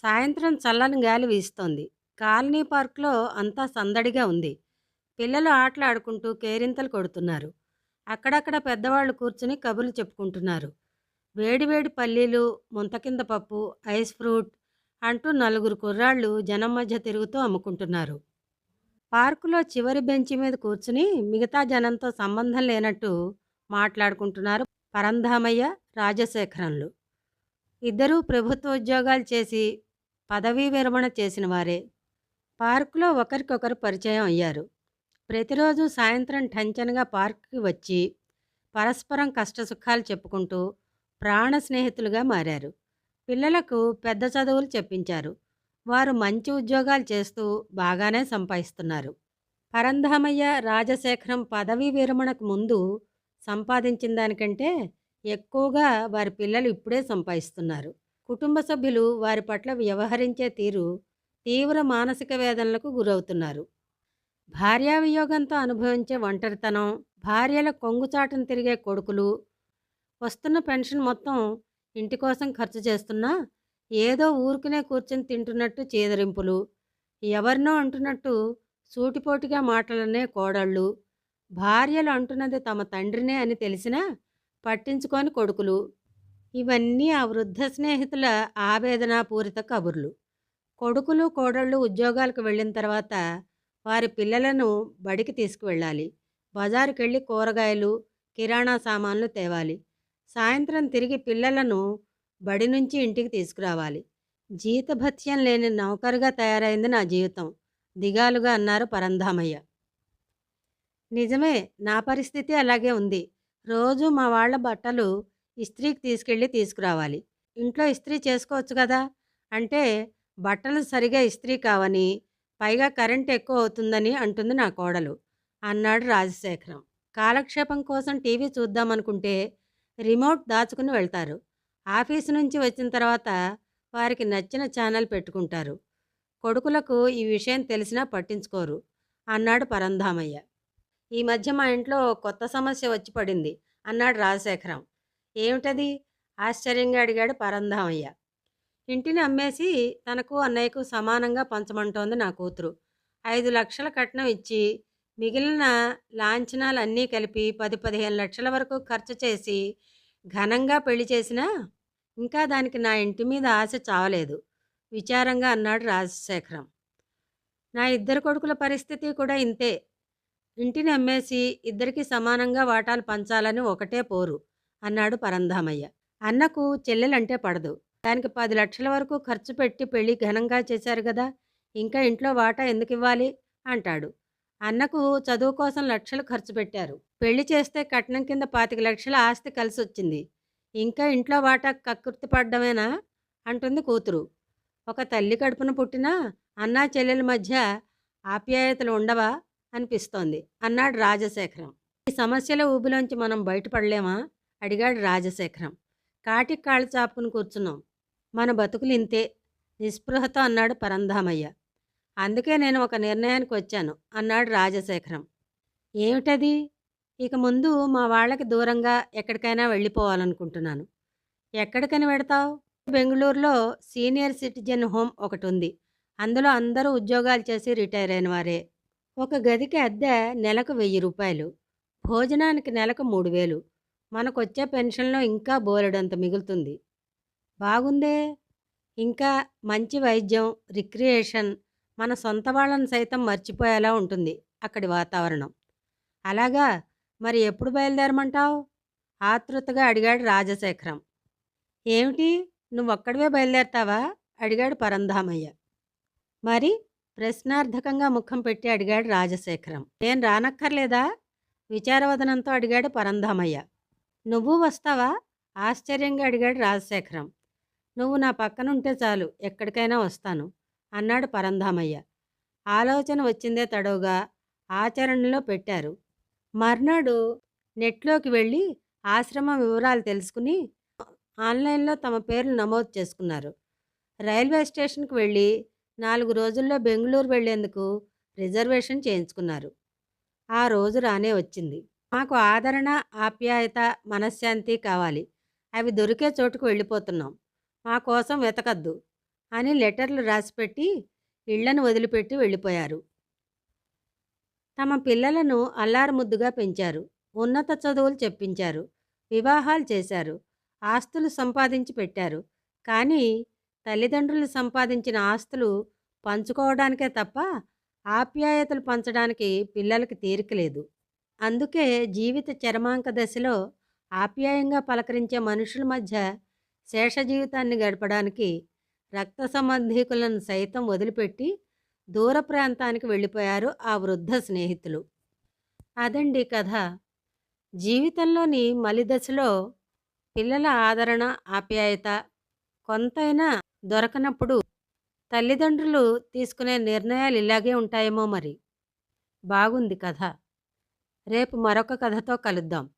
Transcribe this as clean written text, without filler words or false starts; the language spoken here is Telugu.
సాయంత్రం చల్లని గాలి వీస్తోంది. కాలనీ పార్క్‌లో అంతా సందడిగా ఉంది. పిల్లలు ఆటలాడుకుంటూ కేరింతలు కొడుతున్నారు. అక్కడక్కడ పెద్దవాళ్ళు కూర్చుని కబుర్లు చెప్పుకుంటున్నారు. వేడి వేడి పల్లీలు, ముంతకింద పప్పు, ఐస్ ఫ్రూట్ అంటూ నలుగురు కుర్రాళ్ళు జనం మధ్య తిరుగుతూ అమ్ముకుంటున్నారు. పార్కులో చివరి బెంచి మీద కూర్చుని మిగతా జనంతో సంబంధం లేనట్టు మాట్లాడుకుంటున్నారు పరంధామయ్య, రాజశేఖరంలు. ఇద్దరూ ప్రభుత్వ ఉద్యోగాలు చేసి పదవీ విరమణ చేసిన వారే. పార్కులో ఒకరికొకరు పరిచయం అయ్యారు. ప్రతిరోజు సాయంత్రం టంచనగా పార్కుకి వచ్చి పరస్పరం కష్టసుఖాలు చెప్పుకుంటూ ప్రాణ స్నేహితులుగా మారారు. పిల్లలకు పెద్ద చదువులు చెప్పించారు. వారు మంచి ఉద్యోగాలు చేస్తూ బాగానే సంపాదిస్తున్నారు. పరంధామయ్య, రాజశేఖరం పదవీ విరమణకు ముందు సంపాదించిన దానికంటే ఎక్కువగా వారి పిల్లలు ఇప్పుడే సంపాదిస్తున్నారు. కుటుంబ సభ్యులు వారి పట్ల వ్యవహరించే తీరు తీవ్ర మానసిక వేదనలకు గురవుతున్నారు. భార్యావియోగంతో అనుభవించే ఒంటరితనం, భార్యల కొంగుచాటున తిరిగే కొడుకులు, వస్తున్న పెన్షన్ మొత్తం ఇంటి కోసం ఖర్చు చేస్తున్నా ఏదో ఊరుకునే కూర్చొని తింటున్నట్టు చేదరింపులు, ఎవరినో అంటున్నట్టు సూటిపోటిగా మాటలనే కోడళ్ళు, భార్యలు అంటున్నది తమ తండ్రినే అని తెలిసినా పట్టించుకోని కొడుకులు, ఇవన్నీ ఆ వృద్ధ స్నేహితుల ఆవేదనాపూరిత కబుర్లు. కొడుకులు, కోడళ్ళు ఉద్యోగాలకు వెళ్ళిన తర్వాత వారి పిల్లలను బడికి తీసుకువెళ్ళాలి. బజారుకెళ్ళి కూరగాయలు, కిరాణా సామాన్లు తేవాలి. సాయంత్రం తిరిగి పిల్లలను బడి నుంచి ఇంటికి తీసుకురావాలి. జీతభత్యం లేని నౌకరుగా తయారైంది నా జీవితం దిగాలుగా అన్నారు పరంధామయ్య. నిజమే, నా పరిస్థితి అలాగే ఉంది. రోజు మా వాళ్ళ బట్టలు ఇస్త్రీకి తీసుకెళ్ళి తీసుకురావాలి. ఇంట్లో ఇస్త్రీ చేసుకోవచ్చు కదా అంటే బట్టలు సరిగా ఇస్త్రీ కావని, పైగా కరెంట్ ఎక్కువ అవుతుందని అంటుంది నా కోడలు అన్నాడు రాజశేఖరం. కాలక్షేపం కోసం టీవీ చూద్దామనుకుంటే రిమోట్ దాచుకుని వెళ్తారు. ఆఫీసు నుంచి వచ్చిన తర్వాత వారికి నచ్చిన ఛానల్ పెట్టుకుంటారు. కొడుకులకు ఈ విషయం తెలిసినా పట్టించుకోరు అన్నాడు పరంధామయ్య. ఈ మధ్య మా ఇంట్లో కొత్త సమస్య వచ్చి పడింది అన్నాడు రాజశేఖరం. ఏమిటది ఆశ్చర్యంగా అడిగాడు పరంధామయ్య. ఇంటిని అమ్మేసి తనకు అన్నయ్యకు సమానంగా పంచమంటోంది నా కూతురు. 5 లక్షల కట్నం ఇచ్చి మిగిలిన లాంఛనాలన్నీ కలిపి 10-15 లక్షల వరకు ఖర్చు చేసి ఘనంగా పెళ్లి చేసినా ఇంకా దానికి నా ఇంటి మీద ఆశ చావలేదు విచారంగా అన్నాడు రాజశేఖరం. నా ఇద్దరు కొడుకుల పరిస్థితి కూడా ఇంతే. ఇంటిని అమ్మేసి ఇద్దరికీ సమానంగా వాటాలు పంచాలని ఒకటే పోరు అన్నాడు పరంధామయ్య. అన్నకు చెల్లెలంటే పడదు. దానికి 10 లక్షల వరకు ఖర్చు పెట్టి పెళ్లి ఘనంగా చేశారు గదా! ఇంకా ఇంట్లో వాటా ఎందుకివ్వాలి అంటాడు. అన్నకు చదువు కోసం లక్షలు ఖర్చు పెట్టారు. పెళ్లి చేస్తే కట్నం కింద 25 లక్షల ఆస్తి కలిసొచ్చింది. ఇంకా ఇంట్లో వాటా కక్కుర్తి పడ్డమేనా అంటుంది కూతురు. ఒక తల్లి కడుపున పుట్టినా అన్నా చెల్లెల మధ్య ఆప్యాయతలు ఉండవా అనిపిస్తోంది అన్నాడు రాజశేఖరం. ఈ సమస్యల ఊబిలోంచి మనం బయటపడలేమా అడిగాడు రాజశేఖరం. కాటికి కాళ్ళు చాపుకుని కూర్చున్నాం. మన బతుకులు ఇంతే నిస్పృహతో అన్నాడు పరంధామయ్య. అందుకే నేను ఒక నిర్ణయానికి వచ్చాను అన్నాడు రాజశేఖరం. ఏమిటది? ఇక ముందు మా వాళ్ళకి దూరంగా ఎక్కడికైనా వెళ్ళిపోవాలనుకుంటున్నాను. ఎక్కడికని వెడతావు? బెంగుళూరులో సీనియర్ సిటిజన్ హోమ్ ఒకటి ఉంది. అందులో అందరూ ఉద్యోగాలు చేసి రిటైర్ అయిన వారే. ఒక గదికి అద్దె నెలకు 1000 రూపాయలు, భోజనానికి నెలకు 3000. మనకొచ్చే పెన్షన్లో ఇంకా బోలెడంత మిగులుతుంది. బాగుందే. ఇంకా మంచి వైద్యం, రిక్రియేషన్, మన సొంత వాళ్ళని సైతం మర్చిపోయేలా ఉంటుంది అక్కడి వాతావరణం. అలాగా, మరి ఎప్పుడు బయలుదేరమంటావు ఆతృతగా అడిగాడు రాజశేఖరం. ఏమిటి, నువ్వొక్కడివే బయలుదేరతావా అడిగాడు పరంధామయ్య. మరి ప్రశ్నార్థకంగా ముఖం పెట్టి అడిగాడు రాజశేఖరం. నేను రానక్కర్లేదా విచారవదనంతో అడిగాడు పరంధామయ్య. నువ్వు వస్తావా ఆశ్చర్యంగా అడిగాడు రాజశేఖరం. నువ్వు నా పక్కనుంటే చాలు, ఎక్కడికైనా వస్తాను అన్నాడు పరంధామయ్య. ఆలోచన వచ్చిందే తడవుగా ఆచరణలో పెట్టారు. మర్నాడు నెట్లోకి వెళ్ళి ఆశ్రమం వివరాలు తెలుసుకుని ఆన్లైన్లో తమ పేర్లు నమోదు చేసుకున్నారు. రైల్వే స్టేషన్కి వెళ్ళి 4 రోజుల్లో బెంగుళూరు వెళ్లేందుకు రిజర్వేషన్ చేయించుకున్నారు. ఆ రోజు రానే వచ్చింది. మాకు ఆదరణ, ఆప్యాయత, మనశ్శాంతి కావాలి. అవి దొరికే చోటుకు వెళ్ళిపోతున్నాం. మా కోసం వెతకద్దు అని లెటర్లు రాసిపెట్టి ఇళ్లను వదిలిపెట్టి వెళ్ళిపోయారు. తమ పిల్లలను అల్లారుముద్దుగా పెంచారు. ఉన్నత చదువులు చెప్పించారు. వివాహాలు చేశారు. ఆస్తులు సంపాదించి పెట్టారు. కానీ తల్లిదండ్రులు సంపాదించిన ఆస్తులు పంచుకోవడానికే తప్ప ఆప్యాయతలు పంచడానికి పిల్లలకి తీరిక లేదు. అందుకే జీవిత చరమాంక దశలో ఆప్యాయంగా పలకరించే మనుషుల మధ్య శేష జీవితాన్ని గడపడానికి రక్త సంబంధీకులను సైతం వదిలిపెట్టి దూర ప్రాంతానికి వెళ్ళిపోయారు ఆ వృద్ధ స్నేహితులు. అదండి కథ. జీవితంలోని మలిదశలో పిల్లల ఆదరణ, ఆప్యాయత కొంతైనా దొరకనప్పుడు తల్లిదండ్రులు తీసుకునే నిర్ణయాలు ఇలాగే ఉంటాయేమో మరి. బాగుంది కథ. రేపు మరొక కథతో కలుద్దాం.